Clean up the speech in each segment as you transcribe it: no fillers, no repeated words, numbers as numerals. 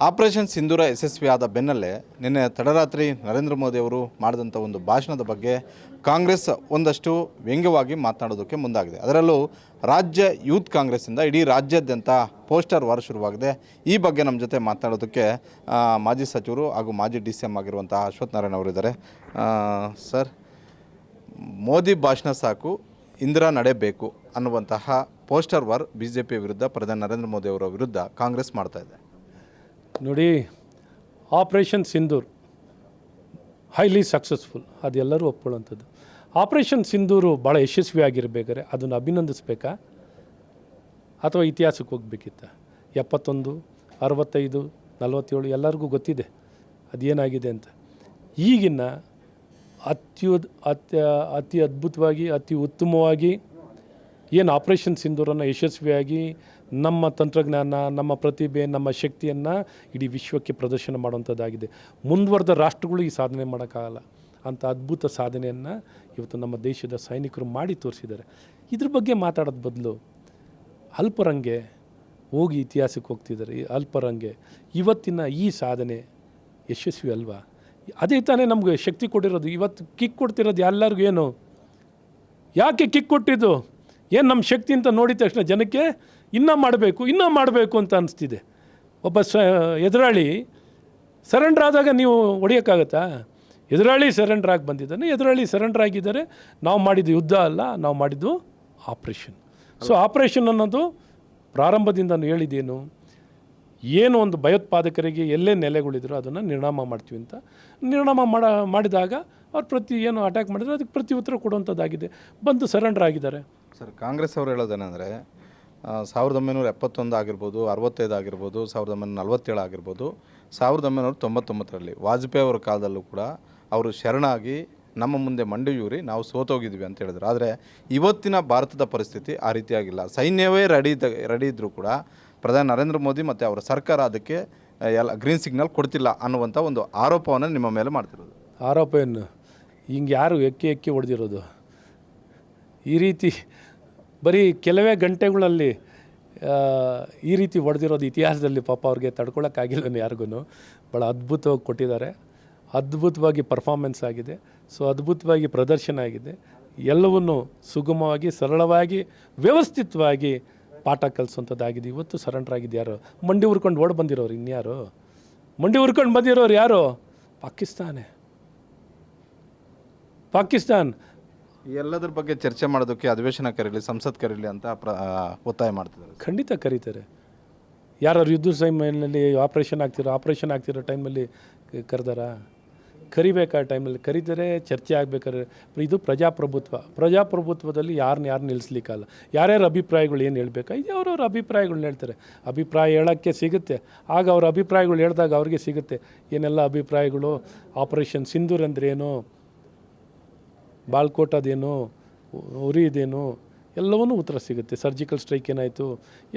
Operation ಸಿಂಧೂರ ಯಶಸ್ವಿಯಾದ ಬೆನ್ನಲ್ಲೇ ನಿನ್ನೆ ತಡರಾತ್ರಿ ನರೇಂದ್ರ ಮೋದಿ ಅವರು ಮಾಡಿದಂಥ ಒಂದು ಭಾಷಣದ ಬಗ್ಗೆ ಕಾಂಗ್ರೆಸ್ ಒಂದಷ್ಟು ವ್ಯಂಗ್ಯವಾಗಿ ಮಾತನಾಡೋದಕ್ಕೆ ಮುಂದಾಗಿದೆ. ಅದರಲ್ಲೂ ರಾಜ್ಯ ಯೂತ್ ಕಾಂಗ್ರೆಸ್ಸಿಂದ ಇಡೀ ರಾಜ್ಯಾದ್ಯಂತ ಪೋಸ್ಟರ್ ವಾರ್ ಶುರುವಾಗಿದೆ. ಈ ಬಗ್ಗೆ ನಮ್ಮ ಜೊತೆ ಮಾತನಾಡೋದಕ್ಕೆ ಮಾಜಿ ಸಚಿವರು ಹಾಗೂ ಮಾಜಿ DCM ಆಗಿರುವಂತಹ ಅಶ್ವಥ್ ನಾರಾಯಣ ಅವರಿದ್ದಾರೆ. ಸರ್, ಮೋದಿ ಭಾಷಣ ಸಾಕು, ಇಂದಿರಾ ನಡೆಯಬೇಕು ಅನ್ನುವಂತಹ ಪೋಸ್ಟರ್ ವಾರ್ BJP ವಿರುದ್ಧ, ಪ್ರಧಾನಿ ನರೇಂದ್ರ ಮೋದಿ ಅವರ ವಿರುದ್ಧ ಕಾಂಗ್ರೆಸ್ ಮಾಡ್ತಾ ಇದೆ. ನೋಡಿ, ಆಪ್ರೇಷನ್ ಸಿಂಧೂರ್ ಹೈಲಿ ಸಕ್ಸಸ್ಫುಲ್, ಅದೆಲ್ಲರೂ ಒಪ್ಕೊಳ್ಳೋಂಥದ್ದು. ಆಪ್ರೇಷನ್ ಸಿಂಧೂರು ಭಾಳ ಯಶಸ್ವಿಯಾಗಿರಬೇಕಾದ್ರೆ ಅದನ್ನು ಅಭಿನಂದಿಸ್ಬೇಕಾ ಅಥವಾ ಇತಿಹಾಸಕ್ಕೆ ಹೋಗ್ಬೇಕಿತ್ತ? 71, 65, 47 ಎಲ್ಲರಿಗೂ ಗೊತ್ತಿದೆ ಅದೇನಾಗಿದೆ ಅಂತ. ಈಗಿನ ಅತಿ ಅದ್ಭುತವಾಗಿ, ಅತಿ ಉತ್ತಮವಾಗಿ ಏನು ಆಪ್ರೇಷನ್ ಸಿಂಧೂರನ್ನು ಯಶಸ್ವಿಯಾಗಿ ನಮ್ಮ ತಂತ್ರಜ್ಞಾನ, ನಮ್ಮ ಪ್ರತಿಭೆ, ನಮ್ಮ ಶಕ್ತಿಯನ್ನು ಇಡೀ ವಿಶ್ವಕ್ಕೆ ಪ್ರದರ್ಶನ ಮಾಡುವಂಥದ್ದಾಗಿದೆ. ಮುಂದುವರೆದ ರಾಷ್ಟ್ರಗಳು ಈ ಸಾಧನೆ ಮಾಡೋಕ್ಕಾಗಲ್ಲ. ಅಂಥ ಅದ್ಭುತ ಸಾಧನೆಯನ್ನು ಇವತ್ತು ನಮ್ಮ ದೇಶದ ಸೈನಿಕರು ಮಾಡಿ ತೋರಿಸಿದ್ದಾರೆ. ಇದ್ರ ಬಗ್ಗೆ ಮಾತಾಡೋದು ಬದಲು ಅಲ್ಪರಂಗೆ ಹೋಗಿ ಇತಿಹಾಸಕ್ಕೆ ಹೋಗ್ತಿದ್ದಾರೆ. ಅಲ್ಪರಂಗೆ ಇವತ್ತಿನ ಈ ಸಾಧನೆ ಯಶಸ್ವಿ ಅಲ್ವಾ? ಅದೇ ತಾನೇ ನಮಗೆ ಶಕ್ತಿ ಕೊಟ್ಟಿರೋದು. ಇವತ್ತು ಕಿಕ್ ಕೊಡ್ತಿರೋದು ಎಲ್ಲರಿಗೂ. ಏನು, ಯಾಕೆ ಕಿಕ್ ಕೊಟ್ಟಿದ್ದು? ಏನು ನಮ್ಮ ಶಕ್ತಿ ಅಂತ ನೋಡಿದ ತಕ್ಷಣ ಜನಕ್ಕೆ ಇನ್ನೂ ಮಾಡಬೇಕು ಅಂತ ಅನಿಸ್ತಿದೆ. ಒಬ್ಬ ಎದುರಾಳಿ ಸರೆಂಡ್ರ್ ಆದಾಗ ನೀವು ಹೊಡೆಯೋಕ್ಕಾಗತ್ತಾ? ಎದುರಾಳಿ ಸರೆಂಡ್ರ್ ಆಗಿ ಬಂದಿದ್ದಾನೆ, ಎದುರಾಳಿ ಸರೆಂಡ್ರ್ ಆಗಿದ್ದಾರೆ. ನಾವು ಮಾಡಿದ್ದು ಯುದ್ಧ ಅಲ್ಲ, ನಾವು ಮಾಡಿದ್ದು ಆಪ್ರೇಷನ್. ಸೊ ಆಪ್ರೇಷನ್ ಅನ್ನೋದು ಪ್ರಾರಂಭದಿಂದ ಹೇಳಿದ್ದೇನು, ಏನು ಒಂದು ಭಯೋತ್ಪಾದಕರಿಗೆ ಎಲ್ಲೇ ನೆಲೆಗಳಿದ್ರು ಅದನ್ನು ನಿರ್ನಾಮ ಮಾಡ್ತೀವಿ ಅಂತ. ನಿರ್ನಾಮ ಮಾಡಿದಾಗ ಅವ್ರು ಏನು ಅಟ್ಯಾಕ್ ಮಾಡಿದ್ರು ಅದಕ್ಕೆ ಪ್ರತಿ ಉತ್ತರ ಕೊಡುವಂಥದ್ದಾಗಿದೆ. ಬಂದು ಸರೆಂಡರ್ ಆಗಿದ್ದಾರೆ. ಸರ್, ಕಾಂಗ್ರೆಸ್ ಅವರು ಹೇಳೋದೇನೆಂದರೆ 1971 ಆಗಿರ್ಬೋದು, 65 ಆಗಿರ್ಬೋದು, 1947 ಆಗಿರ್ಬೋದು, 1999ರಲ್ಲಿ ವಾಜಪೇಯಿ ಅವರ ಕಾಲದಲ್ಲೂ ಕೂಡ ಅವರು ಶರಣಾಗಿ ನಮ್ಮ ಮುಂದೆ ಮಂಡಿಯೂರಿ ನಾವು ಸೋತೋಗಿದ್ವಿ ಅಂತ ಹೇಳಿದ್ರು. ಆದರೆ ಇವತ್ತಿನ ಭಾರತದ ಪರಿಸ್ಥಿತಿ ಆ ರೀತಿಯಾಗಿಲ್ಲ. ಸೈನ್ಯವೇ ರೆಡಿ ಇದ್ದರೂ ಕೂಡ ಪ್ರಧಾನಿ ನರೇಂದ್ರ ಮೋದಿ ಮತ್ತು ಅವರ ಸರ್ಕಾರ ಅದಕ್ಕೆ ಗ್ರೀನ್ ಸಿಗ್ನಲ್ ಕೊಡ್ತಿಲ್ಲ ಅನ್ನುವಂಥ ಒಂದು ಆರೋಪವನ್ನು ನಿಮ್ಮ ಮೇಲೆ ಮಾಡ್ತಿರೋದು. ಆರೋಪ ಏನು? ಹಿಂಗೆ ಯಾರು ಎಕ್ಕಿ ಹೊಡೆದಿರೋದು? ಈ ರೀತಿ ಬರೀ ಕೆಲವೇ ಗಂಟೆಗಳಲ್ಲಿ ಈ ರೀತಿ ಹೊಡೆದಿರೋದು ಇತಿಹಾಸದಲ್ಲಿ ಪಾಪ ಅವ್ರಿಗೆ ತಡ್ಕೊಳಕ್ಕಾಗಿಲ್ಲ ಯಾರಿಗೂ. ಭಾಳ ಅದ್ಭುತವಾಗಿ ಕೊಟ್ಟಿದ್ದಾರೆ, ಅದ್ಭುತವಾಗಿ ಪರ್ಫಾರ್ಮೆನ್ಸ್ ಆಗಿದೆ. ಸೊ ಅದ್ಭುತವಾಗಿ ಪ್ರದರ್ಶನ ಆಗಿದೆ. ಎಲ್ಲವನ್ನೂ ಸುಗಮವಾಗಿ, ಸರಳವಾಗಿ, ವ್ಯವಸ್ಥಿತವಾಗಿ ಪಾಠ ಕಲಿಸುವಂಥದ್ದಾಗಿದೆ. ಇವತ್ತು ಸರೆಂಡರ್ ಆಗಿದ್ದು ಯಾರು? ಮಂಡಿ ಹುರ್ಕೊಂಡು ಓಡಿ ಬಂದಿರೋರು ಇನ್ಯಾರು? ಮಂಡಿ ಹುರ್ಕೊಂಡು ಬಂದಿರೋರು ಯಾರು? ಪಾಕಿಸ್ತಾನ್. ಎಲ್ಲದರ ಬಗ್ಗೆ ಚರ್ಚೆ ಮಾಡೋದಕ್ಕೆ ಅಧಿವೇಶನ ಕರೀಲಿ, ಸಂಸತ್ ಕರೀಲಿ ಅಂತ ಒತ್ತಾಯ ಮಾಡ್ತಿದ್ದಾರೆ. ಖಂಡಿತ ಕರೀತಾರೆ. ಯಾರು ಯುದ್ಧ ಟೈಮ್ನಲ್ಲಿ ಆಪ್ರೇಷನ್ ಆಗ್ತಿರೋ ಟೈಮಲ್ಲಿ ಕರೆದಾರ? ಕರಿಬೇಕಾ ಟೈಮಲ್ಲಿ ಕರೀತಾರೆ, ಚರ್ಚೆ ಆಗಬೇಕಾದ್ರೆ. ಇದು ಪ್ರಜಾಪ್ರಭುತ್ವದಲ್ಲಿ ಯಾರನ್ನ ನಿಲ್ಲಿಸ್ಲಿಕ್ಕಲ್ಲ. ಯಾರ್ಯಾರ ಅಭಿಪ್ರಾಯಗಳು ಏನು ಹೇಳಬೇಕಾ, ಇದು ಅವ್ರವ್ರ ಅಭಿಪ್ರಾಯಗಳನ್ನ ಹೇಳ್ತಾರೆ. ಅಭಿಪ್ರಾಯ ಹೇಳೋಕ್ಕೆ ಸಿಗುತ್ತೆ, ಆಗ ಅವ್ರ ಅಭಿಪ್ರಾಯಗಳು ಹೇಳಿದಾಗ ಅವ್ರಿಗೆ ಸಿಗುತ್ತೆ ಏನೆಲ್ಲ ಅಭಿಪ್ರಾಯಗಳು. ಆಪರೇಷನ್ ಸಿಂಧೂರ್ ಅಂದ್ರೇನು, ಬಾಲ್ಕೋಟ್ ಅದೇನು, ಉರಿ ಇದೇನು, ಎಲ್ಲವನ್ನೂ ಉತ್ತರ ಸಿಗುತ್ತೆ. ಸರ್ಜಿಕಲ್ ಸ್ಟ್ರೈಕ್ ಏನಾಯಿತು,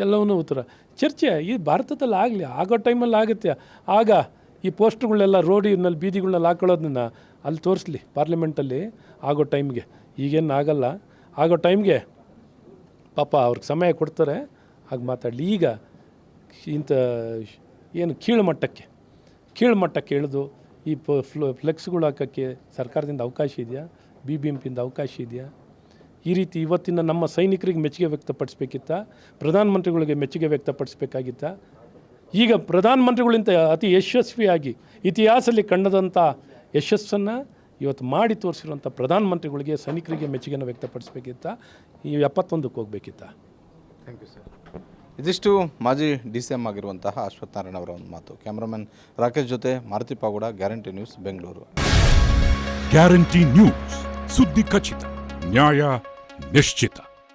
ಎಲ್ಲವನ್ನೂ ಉತ್ತರ. ಚರ್ಚೆ ಈ ಭಾರತದಲ್ಲಿ ಆಗಲಿ, ಆಗೋ ಟೈಮಲ್ಲಿ ಆಗುತ್ತೆ. ಆಗ ಈ ಪೋಸ್ಟ್ಗಳನ್ನೆಲ್ಲ ರೋಡಿನಲ್ಲಿ ಬೀದಿಗಳನ್ನೆಲ್ಲ ಹಾಕೊಳ್ಳೋದನ್ನ ಅಲ್ಲಿ ತೋರಿಸ್ಲಿ ಪಾರ್ಲಿಮೆಂಟಲ್ಲಿ. ಆಗೋ ಟೈಮ್ಗೆ, ಈಗೇನು ಆಗಲ್ಲ, ಆಗೋ ಟೈಮ್ಗೆ ಪಾಪ ಅವ್ರಿಗೆ ಸಮಯ ಕೊಡ್ತಾರೆ, ಆಗ ಮಾತಾಡಲಿ. ಈಗ ಇಂಥ ಏನು ಕೀಳು ಮಟ್ಟಕ್ಕೆ ಇಳಿದು ಈ ಫ್ಲೆಕ್ಸ್ಗಳು ಹಾಕೋಕ್ಕೆ ಸರ್ಕಾರದಿಂದ ಅವಕಾಶ ಇದೆಯಾ? BBMPಯಿಂದ ಅವಕಾಶ ಇದೆಯಾ? ಈ ರೀತಿ ಇವತ್ತಿನ ನಮ್ಮ ಸೈನಿಕರಿಗೆ ಮೆಚ್ಚುಗೆ ವ್ಯಕ್ತಪಡಿಸ್ಬೇಕಿತ್ತ? ಪ್ರಧಾನಮಂತ್ರಿಗಳಿಗೆ ಮೆಚ್ಚುಗೆ ವ್ಯಕ್ತಪಡಿಸ್ಬೇಕಾಗಿತ್ತ? ಈಗ ಪ್ರಧಾನಮಂತ್ರಿಗಳಿಂದ ಅತಿ ಯಶಸ್ವಿಯಾಗಿ ಇತಿಹಾಸದಲ್ಲಿ ಕಂಡದಂಥ ಯಶಸ್ಸನ್ನು ಇವತ್ತು ಮಾಡಿ ತೋರಿಸಿರುವಂಥ ಪ್ರಧಾನಮಂತ್ರಿಗಳಿಗೆ, ಸೈನಿಕರಿಗೆ ಮೆಚ್ಚುಗೆಯನ್ನು ವ್ಯಕ್ತಪಡಿಸ್ಬೇಕಿತ್ತ? ಈ 71ಕ್ಕೆ ಹೋಗಬೇಕಿತ್ತ? Thank you sir. ಇದಿಷ್ಟು ಮಾಜಿ DCM ಆಗಿರುವಂತಹ ಅಶ್ವಥ್ ನಾರಾಯಣ ಅವರ ಒಂದು ಮಾತು. ಕ್ಯಾಮ್ರಾಮನ್ ರಾಕೇಶ್ ಜೊತೆ Maruti Pagoda, Guarantee News, Bengaluru. Guarantee News, ಸುದ್ದಿ ಖಚಿತ, ನ್ಯಾಯ ನಿಶ್ಚಿತ.